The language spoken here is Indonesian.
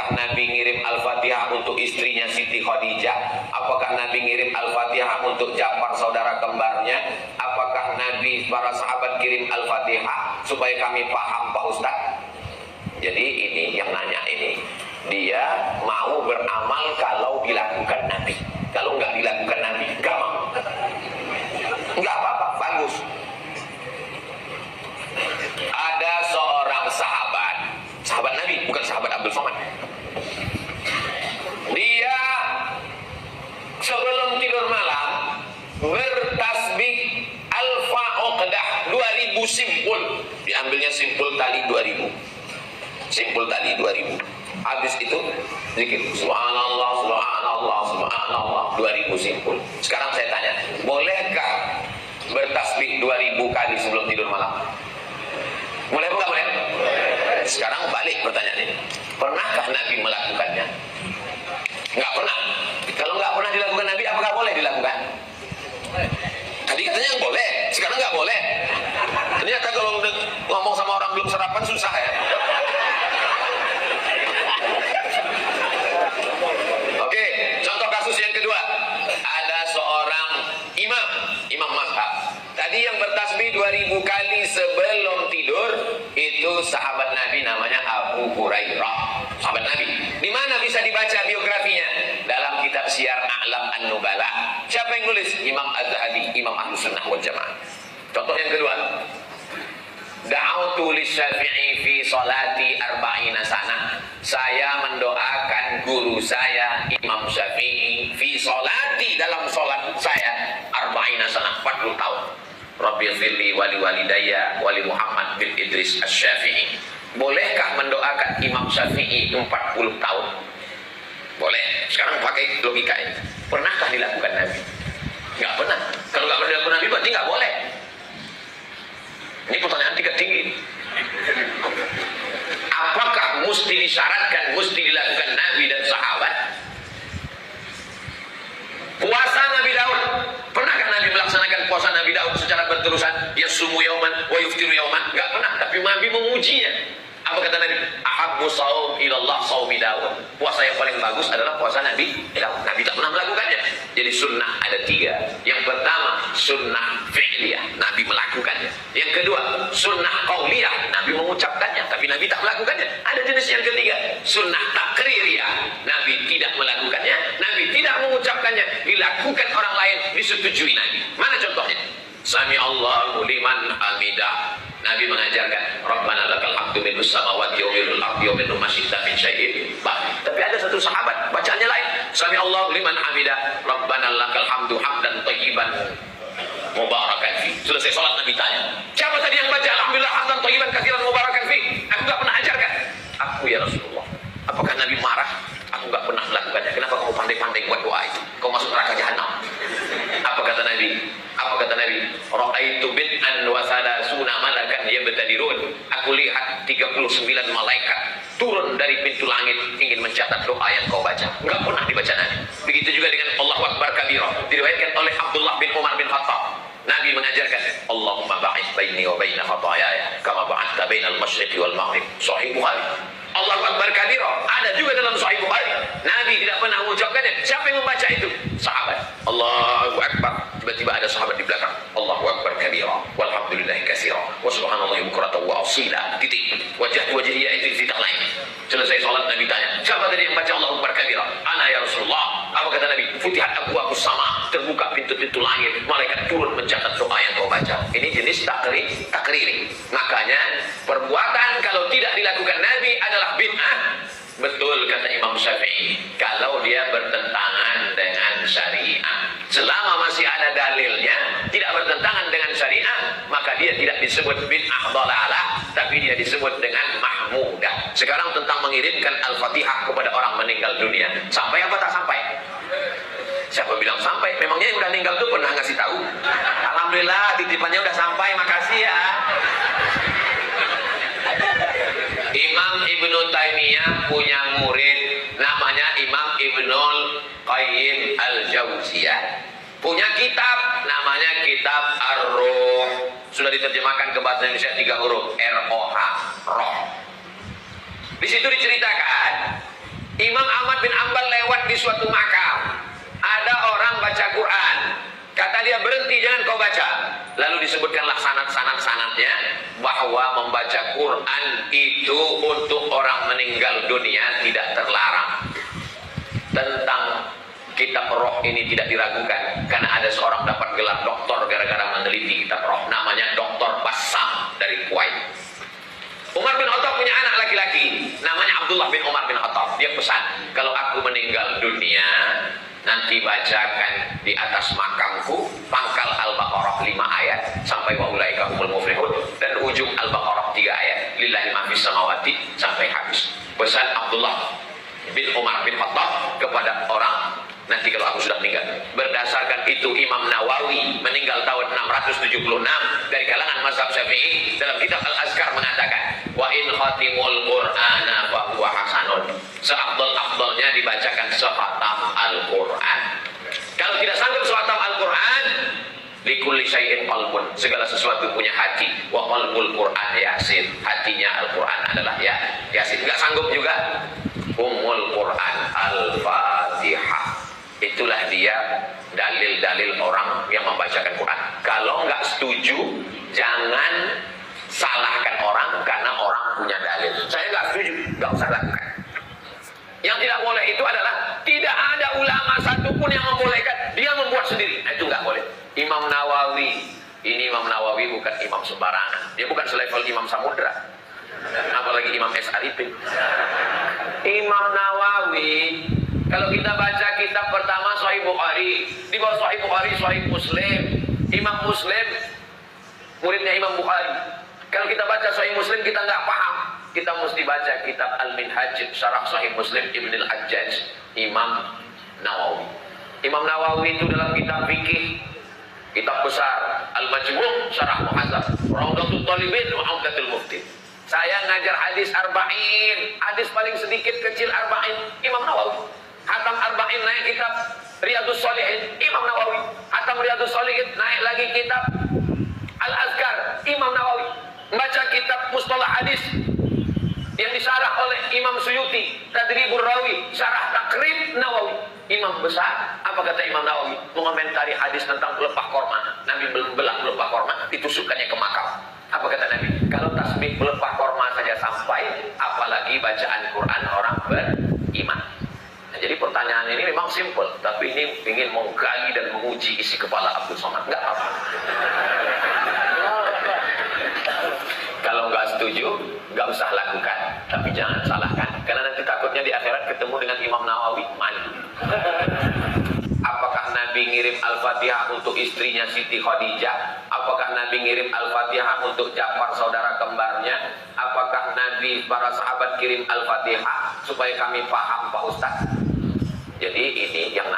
Apakah Nabi ngirim Al-Fatihah untuk istrinya Siti Khadijah? Apakah Nabi ngirim Al-Fatihah untuk Ja'far saudara kembarnya? Apakah Nabi para sahabat kirim Al-Fatihah? Supaya kami paham Pak Ustadz. Jadi ini yang nanya ini, dia mau beramal kalau dilakukan Nabi. Kalau nggak dilakukan Nabi, nggak mau. Nggak apa-apa, bagus. Ada seorang sahabat Nabi, bukan sahabat Abdul Somad. Dia sebelum tidur malam bertasbih alfa uqdah 2000 simpul. Diambilnya simpul tali 2000. Simpul tali 2000. Habis itu zikir subhanallah subhanallah subhanallah 2000 simpul. Sekarang saya tanya, bolehkah bertasbih 2000 kali sebelum tidur malam? Boleh apa enggak boleh? Sekarang balik pertanyaannya, pernahkah Nabi melakukannya? Enggak pernah. Kalau enggak pernah dilakukan Nabi, apakah boleh dilakukan? Tadi katanya yang boleh, sekarang enggak boleh. Ternyata kalau ngomong sama orang belum sarapan susah ya. Oke, contoh kasus yang kedua. Ada seorang imam mazhab. Tadi yang bertasbih 2000 kali sebelum tidur itu sahabat Nabi, namanya Abu Hurairah. Sahabat Nabi. Di mana bisa dibaca biografinya? Dalam kitab Syiar A'lam An-Nubala. Siapa yang nulis? Imam Az-Zahabi, Imam Ahlus Sunnah wal Jamaah. Contoh yang kedua. Da'autu lisyafi'i fi salati arba'ina sana. Saya mendoakan guru saya Imam Syafi'i fi salati, dalam salat saya arba'ina sana, 40 tahun. Rabbil firli wali walidayya wali Muhammad bin Idris Asy-Syafi'i. Bolehkah mendoakan Imam Syafi'i 40 tahun? Boleh. Sekarang pakai logika ini. Pernahkah dilakukan Nabi? Enggak pernah. Kalau enggak pernah dilakukan Nabi berarti enggak boleh. Ini pertanyaan tingkat tinggi. Apakah mesti disyaratkan, mesti dilakukan Nabi dan sahabat? Puasa Nabi Daud, pernahkah Nabi melaksanakan puasa Nabi Daud secara berterusan? Yasumu yauman wa yuftiru yauman? Enggak pernah, tapi Nabi mengujinya. Apa kata Nabi? Ahabbu shaum ilallah shaumi Daud. Puasa yang paling bagus adalah puasa Nabi Daud. Nabi tak pernah melakukannya. Jadi sunnah ada 3. Yang pertama sunnah fi'liyah, Nabi melakukannya. Yang kedua sunnah qauliyah, Nabi mengucapkannya tapi Nabi tak melakukannya. Ada jenis yang ketiga, sunnah takririyah, Nabi tidak melakukannya, Nabi tidak mengucapkannya, dilakukan orang lain, disetujui Nabi. Mana contohnya? Sami Allahu liman hamidah. Nabi mengajarkan Rabbana lakal hamdu minus samawati wa minal ardi wa min ma syi'ta min syai'in. Tapi ada satu sahabat bacaannya lain. Sami Allahu liman hamidah. Rabbana lakal hamdu hamdan thayyiban mubarakan fi. Selesai salat Nabi tanya, siapa tadi yang baca alhamdulillah hamdan thayyiban katsiran mubarakan fi? Aku enggak pernah ajarkan. Aku ya Rasulullah. Apakah Nabi marah? Aku enggak pernah melakukannya. Kenapa kamu pandai-pandai buat doa itu? Kau masuk neraka jahanam. Apa kata Nabi? Apa kata Nabi? Ra'aitu bid'an wa salasuna malakan yabtadirun. Aku lihat 39 malaikat turun dari pintu langit ingin mencatat doa yang kau baca. Enggak pernah dibaca Nabi. Begitu juga dengan Allahu Akbar kabira. Diriwayatkan oleh Abdullah bin Umar bin Khattab. Nabi mengajarkan Allahumma ba'id baini wa baina khataayaya kama ba'adta bainal masyriqi wal maghrib. Sahih Bukhari. Allahu Akbar kabira ada juga dalam Sahih Bukhari. Nabi tidak pernah mengucapkannya. Siapa yang membaca itu? Sahabat. Allahu Akbar. Tiba-tiba ada sahabat di belakang. Allahu Akbar kabira walhamdulillahi katsira wa subhanallahi bukratan wa asila. Titik. Wajhiyah itu titik lain. Selesai salat Nabi tanya, siapa tadi yang baca Allahu Akbar kabira? Ana ya Rasulullah. Apa kata Nabi? Futihat abwaabus sama, terbuka pintu-pintu langit, malaikat turun mencatat doa yang kau baca. Ini jenis takriri. Makanya perbuatan kalau tidak dilakukan Nabi adalah bid'ah. Betul kata Imam Syafi'i, kalau dia bertentangan dengan syariat, selama masih ada dalilnya, tidak bertentangan dengan syariat, maka dia tidak disebut bid'ah dhalalah, tapi dia disebut dengan mahmudah. Sekarang tentang mengirimkan Al-Fatihah kepada orang meninggal dunia, sampai apa tak sampai? Siapa bilang sampai? Memangnya yang udah meninggal tuh pernah ngasih tahu? Alhamdulillah titipannya udah sampai, makasih ya. Imam Ibnu Taimiyah punya murid namanya Imam Ibnul Qayyim Al-Jauziyah. Punya kitab namanya Kitab Ar-Ruh. Sudah diterjemahkan ke bahasa Indonesia 3 huruf, R-O-H, roh. Di situ diceritakan Imam Ahmad bin Ambal lewat di suatu makam. Ada orang baca Quran. Kata dia, berhenti, jangan kau baca. Lalu disebutkanlah sanad-sanadnya bahwa membaca Quran itu untuk orang meninggal dunia tidak terlarang. Tentang kitab roh ini tidak diragukan, karena ada seorang dapat gelar doktor gara-gara meneliti kitab roh, namanya Dr. Bassam dari Kuwait. Umar bin Khattab punya anak laki-laki namanya Abdullah bin Umar bin Khattab. Dia pesan, kalau aku meninggal dunia nanti bacakan di atas makamku pangkal Al-Baqarah 5 ayat sampai wa ulaika humul muflihun, dan ujung Al-Baqarah 3 ayat lillahi ma fis samawati sampai habis. Pesan Abdullah bin Umar bin Khattab kepada orang, nanti kalau aku sudah meninggal. Berdasarkan itu Imam Nawawi meninggal tahun 676 dari kalangan mazhab Syafi'i, dalam kitab Al-Azkar mengatakan, wa in khatimul Qur'ana fa huwa hasanun. Seafdal-afdalnya dibacakan sehatam Al-Qur'an. Kalau tidak sanggup sehatam Al-Qur'an, likulli syai'in qalbun, segala sesuatu punya hati. Wa qalbul Qur'an Yasin, hatinya Al-Qur'an adalah Yasin. Enggak sanggup juga, Ummul Quran Al-Fatihah. Itulah dia dalil-dalil orang yang membacakan Quran. Kalau nggak setuju, jangan salahkan orang karena orang punya dalil. Saya nggak setuju, nggak usah lakukan. Yang tidak boleh itu adalah tidak ada ulama satupun yang membolehkan, dia membuat sendiri. Nah, itu nggak boleh. Imam Nawawi, ini Imam Nawawi bukan imam sembarangan. Dia bukan selevel Imam Samudra, apalagi Imam Syarifin. Imam Nawawi, kalau kita baca kitab pertama Sahih Bukhari, di bawah Sahih Bukhari Sahih Muslim. Imam Muslim muridnya Imam Bukhari. Kalau kita baca Sahih Muslim kita nggak paham, kita mesti baca kitab Al-Minhaj Syarah Sahih Muslim Ibn Al-Hajjaj, Imam Nawawi. Imam Nawawi itu dalam kitab fikih, kitab besar Al-Majmu' Syarah Muhadzab, Raudhatul Talibin wa Umdatul Mufti. Saya ngajar hadis arba'in, hadis paling sedikit kecil arba'in, Imam Nawawi. Hatam arba'in naik kitab Riyadhus Shalihin, Imam Nawawi. Hatam Riyadhus Shalihin naik lagi kitab Al-Azkar, Imam Nawawi. Membaca kitab Mustalah Hadis yang disarah oleh Imam Suyuti, Tadribur Rawi, Syarah Takrib Nawawi. Imam besar, apa kata Imam Nawawi? Mengomentari hadis tentang pelepah korma. Nabi belah pelepah korma, ditusukkannya ke makam. Apa kata Nabi? Kalau tasbih pelepah korma saja sampai, apalagi bacaan Quran orang beriman. Nah, jadi pertanyaan ini memang simpel, tapi ini ingin menggali dan menguji isi kepala Abdul Somad. Enggak apa. Kalau nggak setuju, nggak usah lakukan, tapi jangan salahkan, karena nanti takutnya di akhirat ketemu dengan Imam Nawawi malu. Apakah Nabi ngirim Al-Fatihah untuk istrinya Siti Khadijah? Apakah Nabi ngirim Al-Fatihah untuk Ja'far saudara kembarnya? Apakah Nabi para sahabat kirim Al-Fatihah supaya kami paham Pak Ustaz? Jadi ini yang